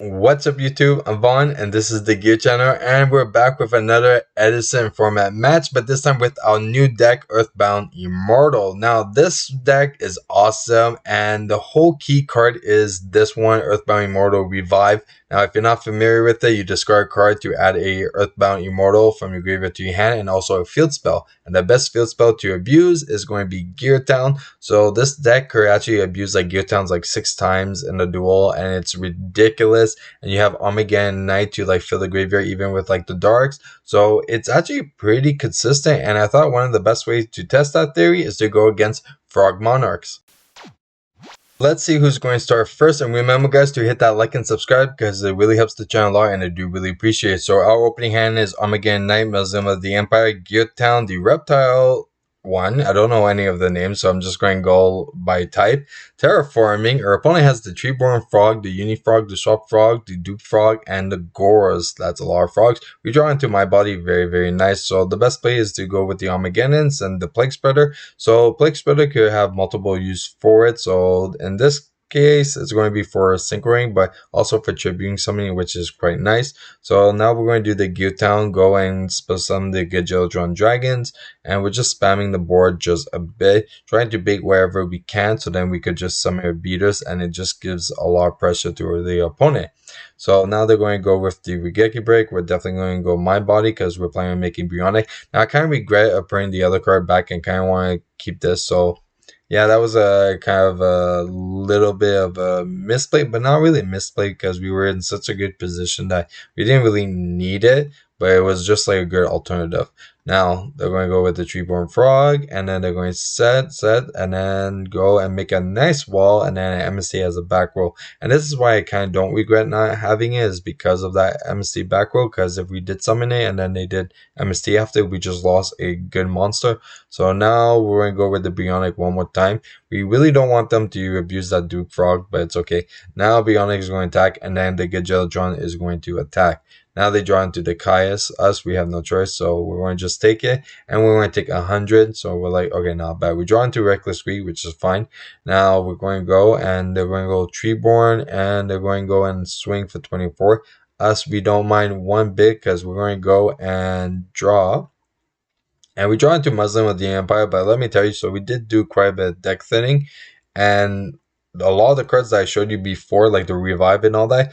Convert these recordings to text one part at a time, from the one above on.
What's up YouTube, I'm Vaughn and this is the Gear channel, and we're back with another Edison format match, but this time with our new deck, Earthbound Immortal. Now this deck is awesome and the whole key card is this one, Earthbound Immortal Revive. Now if you're not familiar with it, you discard a card to add a Earthbound Immortal from your graveyard to your hand and also a field spell. And the best field spell to abuse is going to be Gear Town. So this deck could actually abuse like Gear Towns like 6 times in the duel and it's ridiculous. And you have Armageddon Knight to like fill the graveyard even with like the darks. So it's actually pretty consistent, and I thought one of the best ways to test that theory is to go against Frog Monarchs. Let's see who's going to start first, and remember guys to hit that like and subscribe because it really helps the channel a lot and I do really appreciate it. So our opening hand is Armageddon Knight, Museum of the Empire, Gear Town, the Reptile one. I don't know any of the names, so I'm just going to go by type. Terraforming. Our opponent has the Treeborn Frog, the Unifrog, the Swap Frog, the Dupe Frog, and the Goros. That's a lot of frogs. We draw into my body. Very, very nice. So the best play is to go with the Armageddons and the Plague Spreader. So Plague Spreader could have multiple use for it. So in this case, it's going to be for synchroing, but also for tributing summoning, which is quite nice. So now we're going to do the Gear Town, go and spell some the Yugioh dragons, and we're just spamming the board just a bit, trying to bait wherever we can, so then we could just summon our beaters, and it just gives a lot of pressure to the opponent. So now they're going to go with the Regeki break. We're definitely going to go my body because we're planning on making Bionic. Now I kind of regret putting the other card back and kind of want to keep this. So yeah, that was a kind of a little bit of a misplay, but not really a misplay because we were in such a good position that we didn't really need it, but it was just like a good alternative. Now they're going to go with the Treeborn Frog, and then they're going to set, and then go and make a nice wall, and then MST has a back row. And this is why I kind of don't regret not having it, is because of that MST back row, because if we did summon it and then they did MST after, we just lost a good monster. So now we're going to go with the Bionic one more time. We really don't want them to abuse that Duke Frog, but it's okay. Now Bionic is going to attack, and then the Yugioh is going to attack. Now they draw into the Caius. Us, we have no choice, so we're going to just take it, and we're going to take 100. So we're like, okay, not bad. We draw into Reckless Greed, which is fine. Now we're going to go, and they're going to go Treeborn, and they're going to go and swing for 24. Us, we don't mind one bit because we're going to go and draw. And we draw into Muslim of the Empire, but let me tell you, so we did do quite a bit of deck thinning, and a lot of the cards that I showed you before, like the Revive and all that,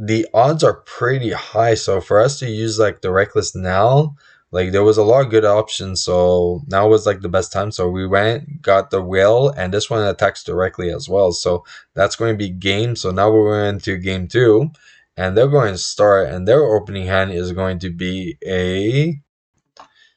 the odds are pretty high. So for us to use like the Reckless now, like there was a lot of good options, so now was like the best time. So we went, got the Will, and this one attacks directly as well, so that's going to be game. So now we're going to game 2, and they're going to start, and their opening hand is going to be a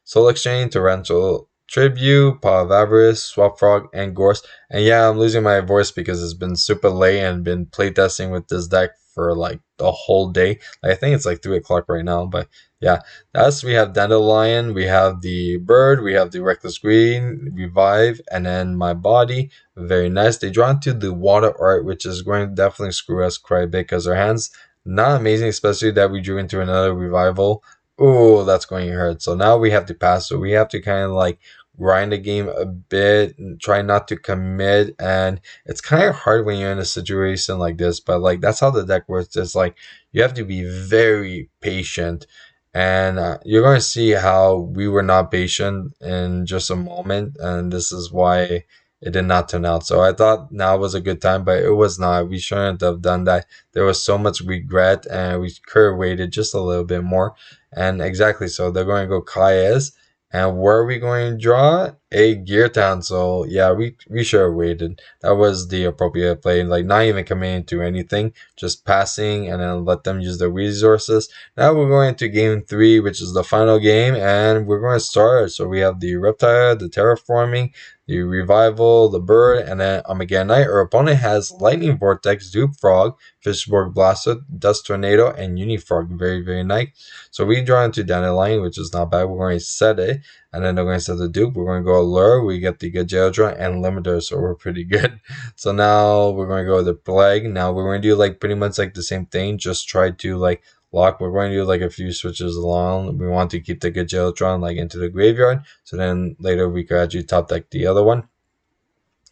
Soul Exchange, Torrential Tribute, Paw of Avarice, Swap Frog, and Gorse. And yeah, I'm losing my voice because it's been super late and been playtesting with this deck for like the whole day. I think it's like 3 o'clock right now, but yeah. That's, we have Dandelion, we have the Bird, we have the Reckless Green, Revive, and then my body. Very nice. They draw into the Water Art, which is going to definitely screw us quite a bit because our hands not amazing, especially that we drew into another Revival. Oh, that's going to hurt. So now we have to pass. So we have to kind of like grind the game a bit and try not to commit. And it's kind of hard when you're in a situation like this, but like that's how the deck works. It's like you have to be very patient. And you're going to see how we were not patient in just a moment. And this is why it did not turn out. So I thought now was a good time, but it was not. We shouldn't have done that. There was so much regret, and we could have waited just a little bit more. And exactly, so they're going to go Kayas. And where are we going to draw? A Gear Town. So yeah, we should have waited. That was the appropriate play. Like not even committing to anything, just passing and then let them use their resources. Now we're going to game 3, which is the final game, and we're going to start. So we have the Reptile, the Terraforming, the Revival, the Bird, and then Armageddon Knight. Our opponent has Lightning Vortex, Dupe Frog, Fishborg Blaster, Dust Tornado, and Unifrog. Very, very nice. So we draw into Dandelion, which is not bad. We're going to set it, and then they're going to set the Dupe. We're going to go Allure. We get the Yugioh and Limiter, so we're pretty good. So now we're going to go with the Plague. Now we're going to do like pretty much like the same thing. Just try to like lock. We're going to do like a few switches along. We want to keep the Yugioh like into the graveyard, so then later we could actually top deck the other one.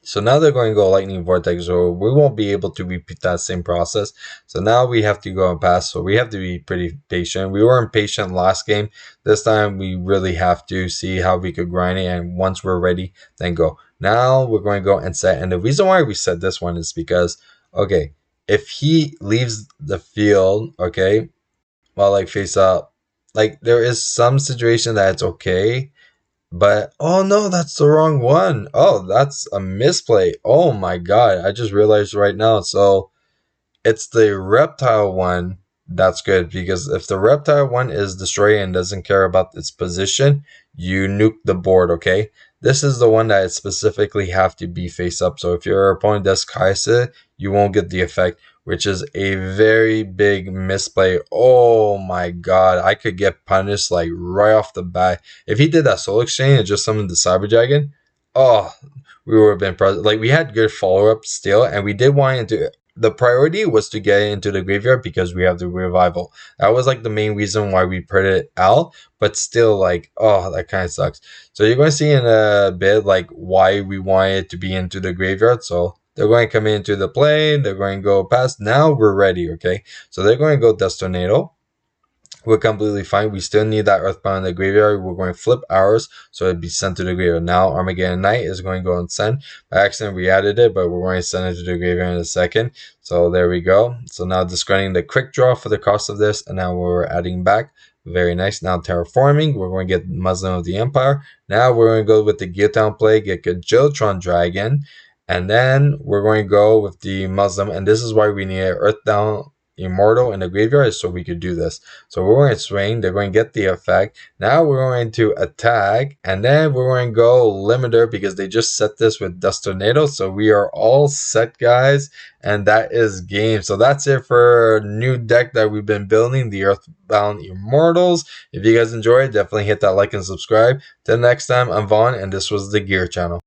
So now they're going to go lightning vortex, so we won't be able to repeat that same process. So now we have to go and pass. So we have to be pretty patient. We weren't patient last game. This time we really have to see how we could grind it, and once we're ready, then go. Now we're going to go and set. And the reason why we set this one is because, okay, if he leaves the field, okay, while like face up, like there is some situation that it's okay, but oh no, that's the wrong one. Oh, that's a misplay. Oh my god, I just realized right now. So it's the reptile one that's good, because if the reptile one is destroyed and doesn't care about its position, you nuke the board, okay? This is the one that specifically have to be face up. So if your opponent does Kai'Sa it, you won't get the effect, which is a very big misplay. Oh my god, I could get punished like right off the bat. If he did that soul exchange and just summoned the Cyber Dragon, oh, we would have been present. Like, we had good follow-up still, and we did want to, the priority was to get into the graveyard because we have the revival. That was like the main reason why we put it out, but still, like, oh, that kind of sucks. So you're going to see in a bit like why we wanted to be into the graveyard. So they're going to come into the play, they're going to go past. Now we're ready, okay? So they're going to go Dust Tornado. We're completely fine. We still need that Earthbound in the graveyard. We're going to flip ours, so it'd be sent to the graveyard. Now Armageddon Knight is going to go and send. By accident, we added it, but we're going to send it to the graveyard in a second. So there we go. So now discarding the quick draw for the cost of this, and now we're adding back. Very nice. Now terraforming, we're going to get Muslim of the Empire. Now we're going to go with the Guillotine play, get Yugioh Dragon, and then we're going to go with the Muslim, and this is why we need Earthbound Immortal in the graveyard, so we could do this. So we're going to swing, they're going to get the effect. Now we're going to attack, and then we're going to go limiter because they just set this with Dust Tornado. So we are all set, guys, and that is game. So that's it for a new deck that we've been building, the Earthbound Immortals. If you guys enjoyed, definitely hit that like and subscribe. Till next time, I'm Vaughn, and this was the Gear Channel.